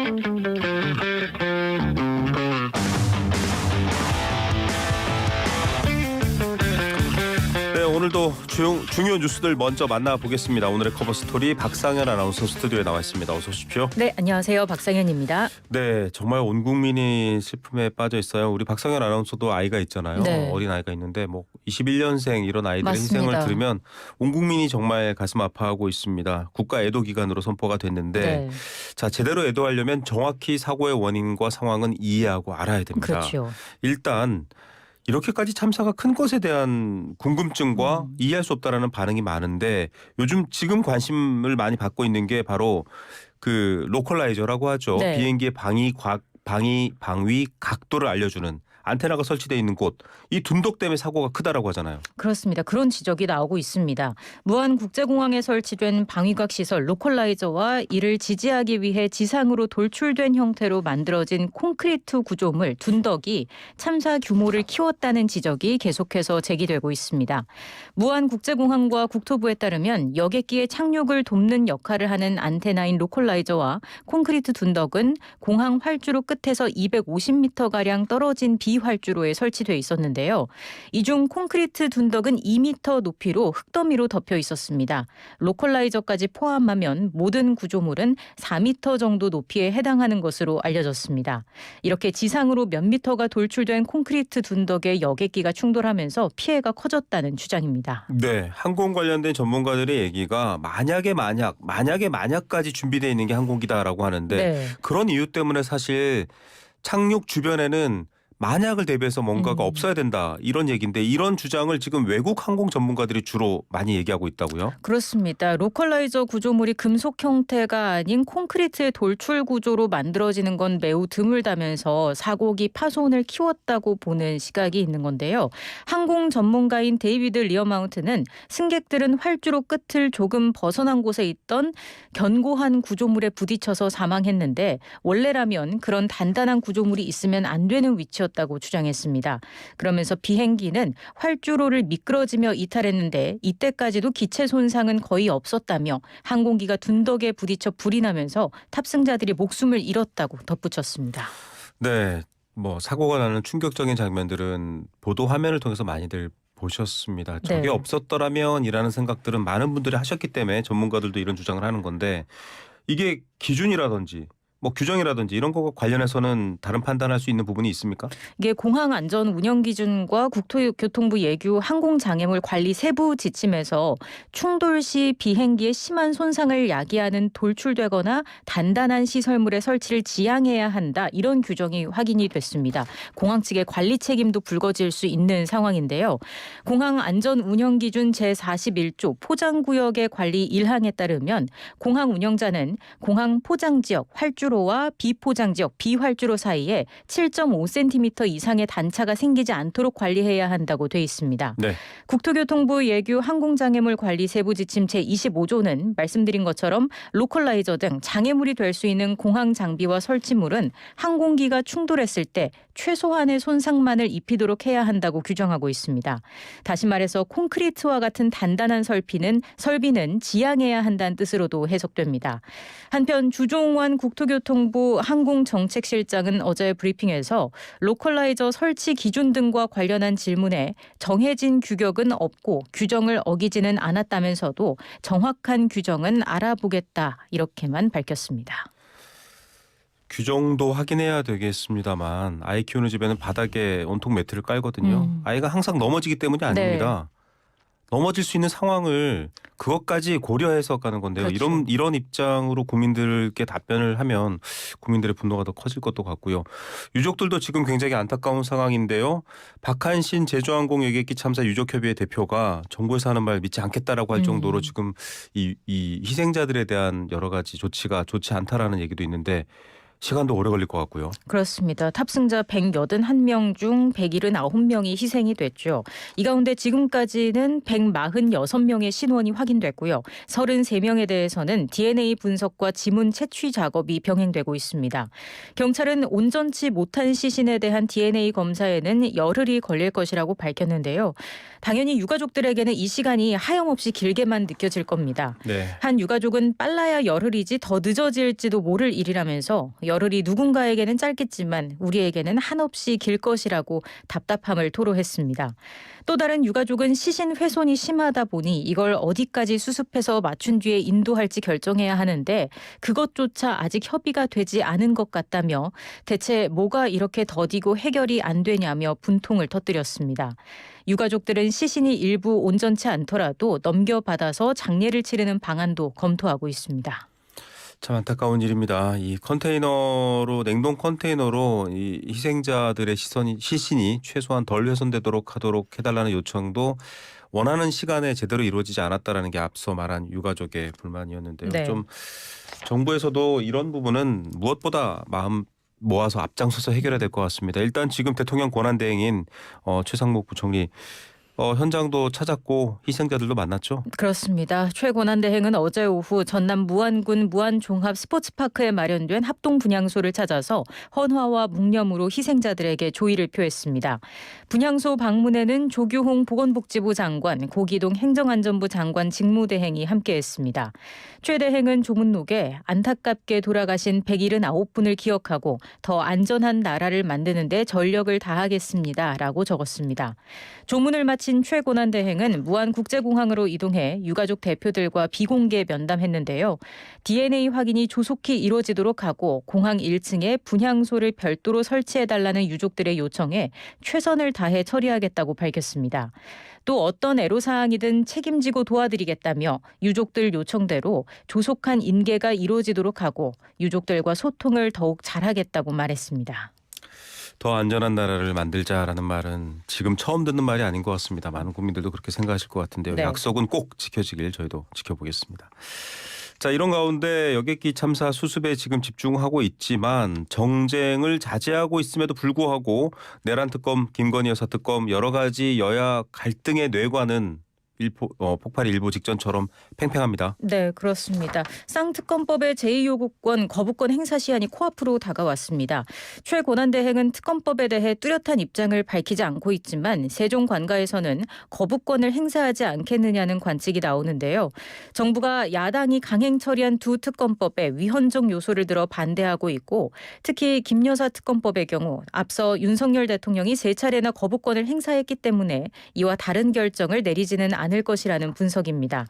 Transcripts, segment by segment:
네, 오늘도 중요한 뉴스들 먼저 만나보겠습니다. 오늘의 커버 스토리 박상현 아나운서 스튜디오에 나와 있습니다. 어서 오십시오. 네, 안녕하세요. 박상현입니다. 네, 정말 온 국민이 슬픔에 빠져 있어요. 우리 박상현 아나운서도 아이가 있잖아요. 네. 어린 아이가 있는데 21년생 이런 아이들의 맞습니다. 희생을 들으면 온 국민이 정말 가슴 아파하고 있습니다. 국가 애도 기간으로 선포가 됐는데 네. 자, 제대로 애도하려면 정확히 사고의 원인과 상황은 이해하고 알아야 됩니다. 그렇죠. 일단 이렇게까지 참사가 큰 것에 대한 궁금증과 이해할 수 없다라는 반응이 많은데 요즘 지금 관심을 많이 받고 있는 게 바로 그 로컬라이저라고 하죠. 네. 비행기의 방위 각도를 알려주는 안테나가 설치되어 있는 곳. 이 둔덕 때문에 사고가 크다라고 하잖아요. 그렇습니다. 그런 지적이 나오고 있습니다. 무안국제공항에 설치된 방위각 시설 로컬라이저와 이를 지지하기 위해 지상으로 돌출된 형태로 만들어진 콘크리트 구조물 둔덕이 참사 규모를 키웠다는 지적이 계속해서 제기되고 있습니다. 무안국제공항과 국토부에 따르면 여객기의 착륙을 돕는 역할을 하는 안테나인 로컬라이저와 콘크리트 둔덕은 공항 활주로 끝에서 250m가량 떨어진 비활주로에 설치돼 있었는데요. 이 중 콘크리트 둔덕은 2m 높이로 흙더미로 덮여 있었습니다. 로컬라이저까지 포함하면 모든 구조물은 4m 정도 높이에 해당하는 것으로 알려졌습니다. 이렇게 지상으로 몇 미터가 돌출된 콘크리트 둔덕에 여객기가 충돌하면서 피해가 커졌다는 주장입니다. 네, 항공 관련된 전문가들의 얘기가 만약까지 준비되어 있는 게 항공기다라고 하는데 네. 그런 이유 때문에 사실 착륙 주변에는 만약을 대비해서 뭔가가 없어야 된다 이런 얘기인데 이런 주장을 지금 외국 항공 전문가들이 주로 많이 얘기하고 있다고요? 그렇습니다. 로컬라이저 구조물이 금속 형태가 아닌 콘크리트의 돌출 구조로 만들어지는 건 매우 드물다면서 사고기 파손을 키웠다고 보는 시각이 있는 건데요. 항공 전문가인 데이비드 리어마운트는 승객들은 활주로 끝을 조금 벗어난 곳에 있던 견고한 구조물에 부딪혀서 사망했는데 원래라면 그런 단단한 구조물이 있으면 안 되는 위치였다고 주장했습니다. 그러면서 비행기는 활주로를 미끄러지며 이탈했는데 이때까지도 기체 손상은 거의 없었다며 항공기가 둔덕에 부딪혀 불이 나면서 탑승자들이 목숨을 잃었다고 덧붙였습니다. 네, 사고가 나는 충격적인 장면들은 보도 화면을 통해서 많이들 보셨습니다. 저게 네. 없었더라면이라는 생각들은 많은 분들이 하셨기 때문에 전문가들도 이런 주장을 하는 건데 이게 기준이라든지 규정이라든지 이런 것과 관련해서는 다른 판단할 수 있는 부분이 있습니까? 이게 공항 안전 운영 기준과 국토교통부 예규 항공 장애물 관리 세부 지침에서 충돌 시 비행기에 심한 손상을 야기하는 돌출되거나 단단한 시설물의 설치를 지양해야 한다. 이런 규정이 확인이 됐습니다. 공항 측의 관리 책임도 불거질 수 있는 상황인데요. 공항 안전 운영 기준 제41조 포장구역의 관리 1항에 따르면 공항 운영자는 공항 포장 지역 활주로 와 비포장 지역 비활주로 사이에 7.5cm 이상의 단차가 생기지 않도록 관리해야 한다고 돼 있습니다. 네. 국토교통부 예규 항공장애물 관리 세부 지침 제25조는 말씀드린 것처럼 로컬라이저 등 장애물이 될 수 있는 공항 장비와 설치물은 항공기가 충돌했을 때 최소한의 손상만을 입히도록 해야 한다고 규정하고 있습니다. 다시 말해서 콘크리트와 같은 단단한 설비는 지양해야 한다는 뜻으로도 해석됩니다. 한편 주종환 국토교통부 항공정책실장은 어제 브리핑에서 로컬라이저 설치 기준 등과 관련한 질문에 정해진 규격은 없고 규정을 어기지는 않았다면서도 정확한 규정은 알아보겠다 이렇게만 밝혔습니다. 규정도 확인해야 되겠습니다만 아이 키우는 집에는 바닥에 온통 매트를 깔거든요. 아이가 항상 넘어지기 때문이 아닙니다. 넘어질 수 있는 상황을 그것까지 고려해서 가는 건데요. 그렇죠. 이런 입장으로 국민들께 답변을 하면 국민들의 분노가 더 커질 것도 같고요. 유족들도 지금 굉장히 안타까운 상황인데요. 박한신 제주항공 여객기 참사 유족협의회 대표가 정부에서 하는 말 믿지 않겠다라고 할 정도로 지금 이 희생자들에 대한 여러 가지 조치가 좋지 않다라는 얘기도 있는데 시간도 오래 걸릴 것 같고요. 그렇습니다. 탑승자 181명 중 179명이 희생이 됐죠. 이 가운데 지금까지는 146명의 신원이 확인됐고요. 33명에 대해서는 DNA 분석과 지문 채취 작업이 병행되고 있습니다. 경찰은 온전치 못한 시신에 대한 DNA 검사에는 열흘이 걸릴 것이라고 밝혔는데요. 당연히 유가족들에게는 이 시간이 하염없이 길게만 느껴질 겁니다. 네. 한 유가족은 빨라야 열흘이지 더 늦어질지도 모를 일이라면서 열흘이 누군가에게는 짧겠지만 우리에게는 한없이 길 것이라고 답답함을 토로했습니다. 또 다른 유가족은 시신 훼손이 심하다 보니 이걸 어디까지 수습해서 맞춘 뒤에 인도할지 결정해야 하는데 그것조차 아직 협의가 되지 않은 것 같다며 대체 뭐가 이렇게 더디고 해결이 안 되냐며 분통을 터뜨렸습니다. 유가족들은 시신이 일부 온전치 않더라도 넘겨받아서 장례를 치르는 방안도 검토하고 있습니다. 참 안타까운 일입니다. 이 컨테이너로 냉동 컨테이너로 이 희생자들의 시신이 최소한 덜 훼손되도록 하도록 해달라는 요청도 원하는 시간에 제대로 이루어지지 않았다라는 게 앞서 말한 유가족의 불만이었는데요. 네. 좀 정부에서도 이런 부분은 무엇보다 마음 모아서 앞장서서 해결해야 될 것 같습니다. 일단 지금 대통령 권한대행인 최상목 부총리 현장도 찾았고 희생자들도 만났죠. 그렇습니다. 최 권한대행은 어제 오후 전남 무안군 무안종합 스포츠파크에 마련된 합동 분향소를 찾아서 헌화와 묵념으로 희생자들에게 조의를 표했습니다. 분향소 방문에는 조규홍 보건복지부 장관, 고기동 행정안전부 장관 직무대행이 함께했습니다. 최 대행은 조문록에 안타깝게 돌아가신 179분을 기억하고 더 안전한 나라를 만드는 데 전력을 다하겠습니다라고 적었습니다. 조문을 마친 최 권한대행은 무안국제공항으로 이동해 유가족 대표들과 비공개 면담했는데요. DNA 확인이 조속히 이루어지도록 하고 공항 1층에 분향소를 별도로 설치해달라는 유족들의 요청에 최선을 다해 처리하겠다고 밝혔습니다. 또 어떤 애로사항이든 책임지고 도와드리겠다며 유족들 요청대로 조속한 인계가 이루어지도록 하고 유족들과 소통을 더욱 잘하겠다고 말했습니다. 더 안전한 나라를 만들자라는 말은 지금 처음 듣는 말이 아닌 것 같습니다. 많은 국민들도 그렇게 생각하실 것 같은데요. 네. 약속은 꼭 지켜지길 저희도 지켜보겠습니다. 자, 이런 가운데 여객기 참사 수습에 지금 집중하고 있지만 정쟁을 자제하고 있음에도 불구하고 내란 특검, 김건희 여사 특검 여러 가지 여야 갈등의 뇌관은 폭발 일보 직전처럼 팽팽합니다. 네, 그렇습니다. 쌍특검법의 제2요구권 거부권 행사 시한이 코앞으로 다가왔습니다. 최 권한대행은 특검법에 대해 뚜렷한 입장을 밝히지 않고 있지만 세종 관가에서는 거부권을 행사하지 않겠느냐는 관측이 나오는데요. 정부가 야당이 강행 처리한 두 특검법에 위헌적 요소를 들어 반대하고 있고 특히 김 여사 특검법의 경우 앞서 윤석열 대통령이 세 차례나 거부권을 행사했기 때문에 이와 다른 결정을 내리지는 않을 것이라는 분석입니다.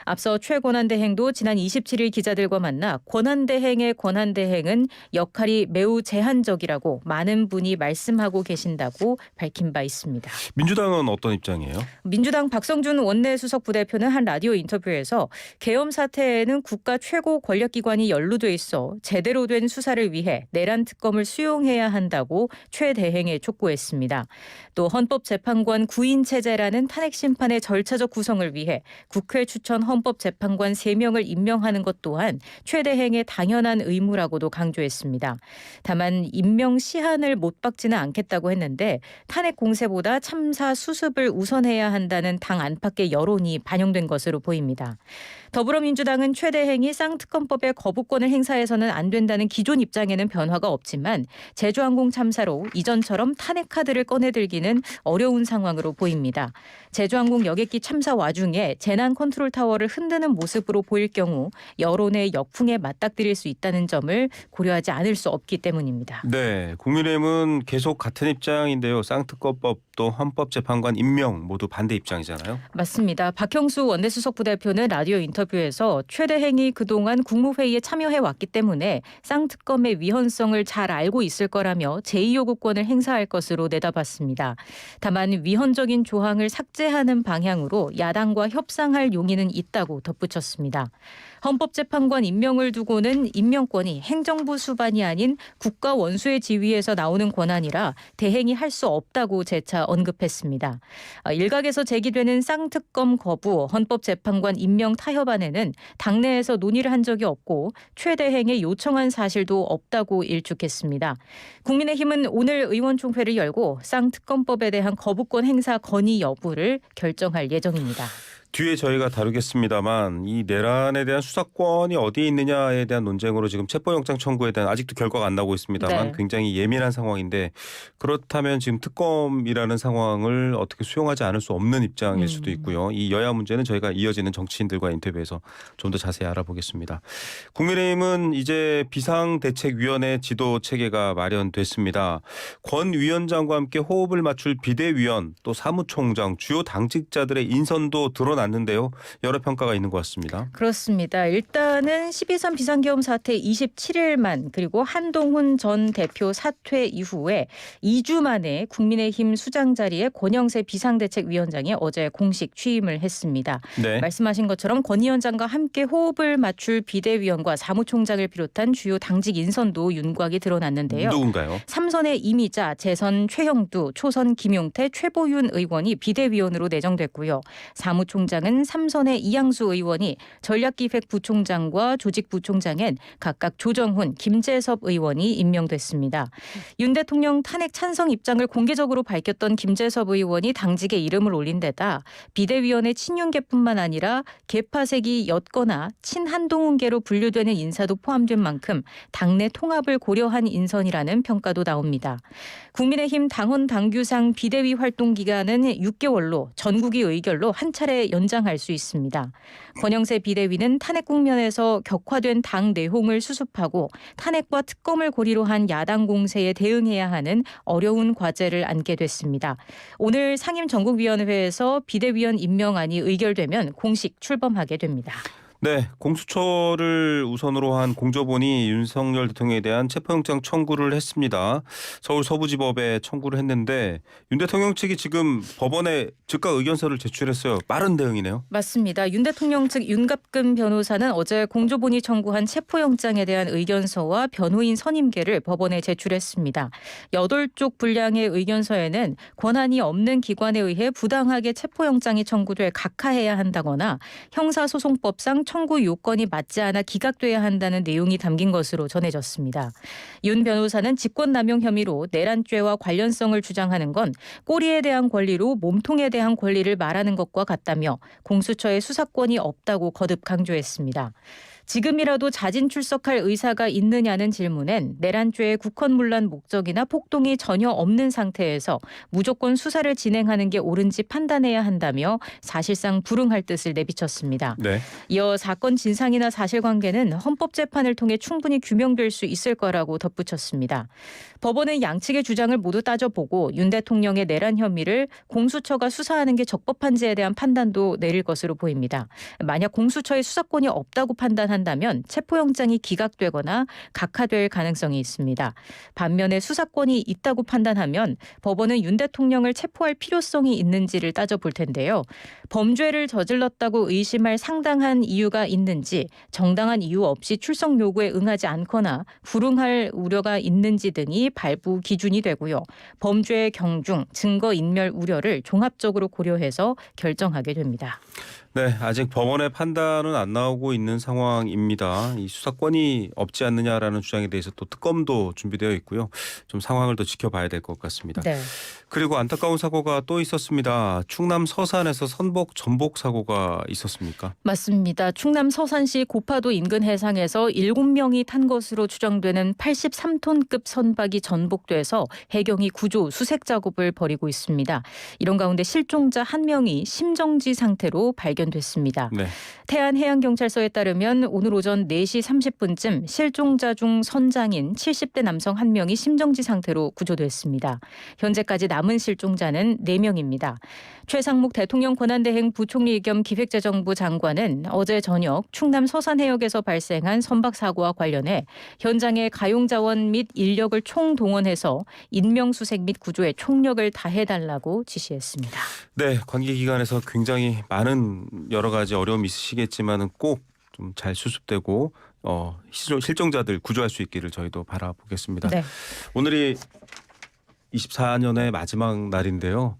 앞서 최 권한대행도 지난 27일 기자들과 만나 권한대행의 권한대행은 역할이 매우 제한적이라고 많은 분이 말씀하고 계신다고 밝힌 바 있습니다. 민주당은 어떤 입장이에요? 민주당 박성준 원내수석 부대표는 한 라디오 인터뷰에서 계엄 사태에는 국가 최고 권력기관이 연루돼 있어 제대로 된 수사를 위해 내란 특검을 수용해야 한다고 최 대행에 촉구했습니다. 또 헌법재판관 9인 체제라는 탄핵 심판의 절차적 구성을 위해 국회 추천 헌법재판관 3명을 임명하는 것 또한 최 대행의 당연한 의무라고도 강조했습니다. 다만 임명 시한을 못 박지는 않겠다고 했는데 탄핵 공세보다 참사 수습을 우선해야 한다는 당 안팎의 여론이 반영된 것으로 보입니다. 더불어민주당은 최 대행이 쌍특검법의 거부권을 행사해서는 안 된다는 기존 입장에는 변화가 없지만 제주항공 참사로 이전처럼 탄핵 카드를 꺼내들기는 어려운 상황으로 보입니다. 제주항공 여객기 참사 와중에 재난 컨트롤 타워를 흔드는 모습으로 보일 경우 여론의 역풍에 맞닥뜨릴 수 있다는 점을 고려하지 않을 수 없기 때문입니다. 네, 국민의힘은 계속 같은 입장인데요. 쌍특검법도 헌법재판관 임명 모두 반대 입장이잖아요. 맞습니다. 박형수 원내수석 부대표는 라디오 인터뷰에서 최 대행이 그동안 국무회의에 참여해왔기 때문에 쌍특검의 위헌성을 잘 알고 있을 거라며 제2요구권을 행사할 것으로 내다봤습니다. 다만 위헌적인 조항을 삭제하는 방향으로 야당과 협상할 용의는 있다고 덧붙였습니다. 헌법재판관 임명을 두고는 임명권이 행정부 수반이 아닌 국가 원수의 지위에서 나오는 권한이라 대행이 할 수 없다고 재차 언급했습니다. 일각에서 제기되는 쌍특검 거부, 헌법재판관 임명 타협안에는 당내에서 논의를 한 적이 없고 최 대행에 요청한 사실도 없다고 일축했습니다. 국민의힘은 오늘 의원총회를 열고 쌍특검법에 대한 거부권 행사 건의 여부를 결정할 예정입니다. 뒤에 저희가 다루겠습니다만 이 내란에 대한 수사권이 어디에 있느냐에 대한 논쟁으로 지금 체포영장 청구에 대한 아직도 결과가 안 나오고 있습니다만 네. 굉장히 예민한 상황인데 그렇다면 지금 특검이라는 상황을 어떻게 수용하지 않을 수 없는 입장일 수도 있고요. 이 여야 문제는 저희가 이어지는 정치인들과 인터뷰에서 좀 더 자세히 알아보겠습니다. 국민의힘은 이제 비상대책위원회 지도 체계가 마련됐습니다. 권 위원장과 함께 호흡을 맞출 비대위원 또 사무총장 주요 당직자들의 인선도 드러났는데요. 여러 평가가 있는 것 같습니다. 그렇습니다. 일단은 12.3 비상계엄 사태 27일만 그리고 한동훈 전 대표 사퇴 이후에 2주 만에 국민의힘 수장 자리에 권영세 비상대책위원장이 어제 공식 취임을 했습니다. 네. 말씀하신 것처럼 권 위원장과 함께 호흡을 맞출 비대위원과 사무총장을 비롯한 주요 당직 인선도 윤곽이 드러났는데요. 누군가요? 삼선의 이미자, 재선 최형두, 초선 김용태, 최보윤 의원이 비대위원으로 내정됐고요. 사무총장은 삼선의 이양수 의원이 전략기획부총장과 조직부총장엔 각각 조정훈, 김재섭 의원이 임명됐습니다. 윤 대통령 탄핵 찬성 입장을 공개적으로 밝혔던 김재섭 의원이 당직에 이름을 올린 데다 비대위원회 친윤계뿐만 아니라 계파색이 옅거나 친한동훈계로 분류되는 인사도 포함된 만큼 당내 통합을 고려한 인선이라는 평가도 나옵니다. 국민의힘 당원 당규상 비대위 활동 기간은 6개월로 전국위 의결로 한 차례 연장할 수 있습니다. 권영세 비대위는 탄핵 국면에서 격화된 당 내홍을 수습하고 탄핵과 특검을 고리로 한 야당 공세에 대응해야 하는 어려운 과제를 안게 됐습니다. 오늘 상임전국위원회에서 비대위원 임명안이 의결되면 공식 출범하게 됩니다. 네, 공수처를 우선으로 한 공조본이 윤석열 대통령에 대한 체포영장 청구를 했습니다. 서울 서부지법에 청구를 했는데 윤 대통령 측이 지금 법원에 즉각 의견서를 제출했어요. 빠른 대응이네요. 맞습니다. 윤 대통령 측 윤갑근 변호사는 어제 공조본이 청구한 체포영장에 대한 의견서와 변호인 선임계를 법원에 제출했습니다. 8쪽 분량의 의견서에는 권한이 없는 기관에 의해 부당하게 체포영장이 청구돼 각하해야 한다거나 형사소송법상 청구 요건이 맞지 않아 기각돼야 한다는 내용이 담긴 것으로 전해졌습니다. 윤 변호사는 직권남용 혐의로 내란죄와 관련성을 주장하는 건 꼬리에 대한 권리로 몸통에 대한 권리를 말하는 것과 같다며 공수처에 수사권이 없다고 거듭 강조했습니다. 지금이라도 자진 출석할 의사가 있느냐는 질문엔 내란죄의 국헌문란 목적이나 폭동이 전혀 없는 상태에서 무조건 수사를 진행하는 게 옳은지 판단해야 한다며 사실상 불응할 뜻을 내비쳤습니다. 네. 이어 사건 진상이나 사실관계는 헌법재판을 통해 충분히 규명될 수 있을 거라고 덧붙였습니다. 법원은 양측의 주장을 모두 따져보고 윤 대통령의 내란 혐의를 공수처가 수사하는 게 적법한지에 대한 판단도 내릴 것으로 보입니다. 만약 공수처의 수사권이 없다고 판단한다면 체포영장이 기각되거나 각하될 가능성이 있습니다. 반면에 수사권이 있다고 판단하면 법원은 윤 대통령을 체포할 필요성이 있는지를 따져볼 텐데요. 범죄를 저질렀다고 의심할 상당한 이유가 있는지 정당한 이유 없이 출석 요구에 응하지 않거나 불응할 우려가 있는지 등이 발부 기준이 되고요. 범죄의 경중, 증거 인멸 우려를 종합적으로 고려해서 결정하게 됩니다. 네, 아직 법원의 판단은 안 나오고 있는 상황입니다. 이 수사권이 없지 않느냐라는 주장에 대해서 또 특검도 준비되어 있고요. 좀 상황을 더 지켜봐야 될 것 같습니다. 네. 그리고 안타까운 사고가 또 있었습니다. 충남 서산에서 선복 전복 사고가 있었습니까? 맞습니다. 충남 서산시 고파도 인근 해상에서 7명이 탄 것으로 추정되는 83톤급 선박이 전복돼서 해경이 구조 수색 작업을 벌이고 있습니다. 이런 가운데 실종자 1명이 심정지 상태로 발견됐습니다. 네. 태안해양경찰서에 따르면 오늘 오전 4시 30분쯤 실종자 중 선장인 70대 남성 1명이 심정지 상태로 구조됐습니다. 현재까지 남은 실종자는 4명입니다. 최상목 대통령 권한대행 부총리 겸 기획재정부 장관은 어제 저녁 충남 서산해역에서 발생한 선박 사고와 관련해 현장에 가용자원 및 인력을 총동원해서 인명수색 및 구조에 총력을 다해달라고 지시했습니다. 네, 관계기관에서 굉장히 많은 여러 가지 어려움이 있으시겠지만은 꼭 좀 잘 수습되고 실종자들 구조할 수 있기를 저희도 바라보겠습니다. 네. 오늘이 24년의 마지막 날인데요.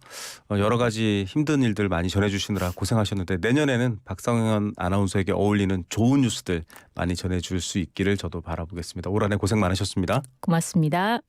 여러 가지 힘든 일들 많이 전해주시느라 고생하셨는데 내년에는 박상현 아나운서에게 어울리는 좋은 뉴스들 많이 전해줄 수 있기를 저도 바라보겠습니다. 올 한 해 고생 많으셨습니다. 고맙습니다.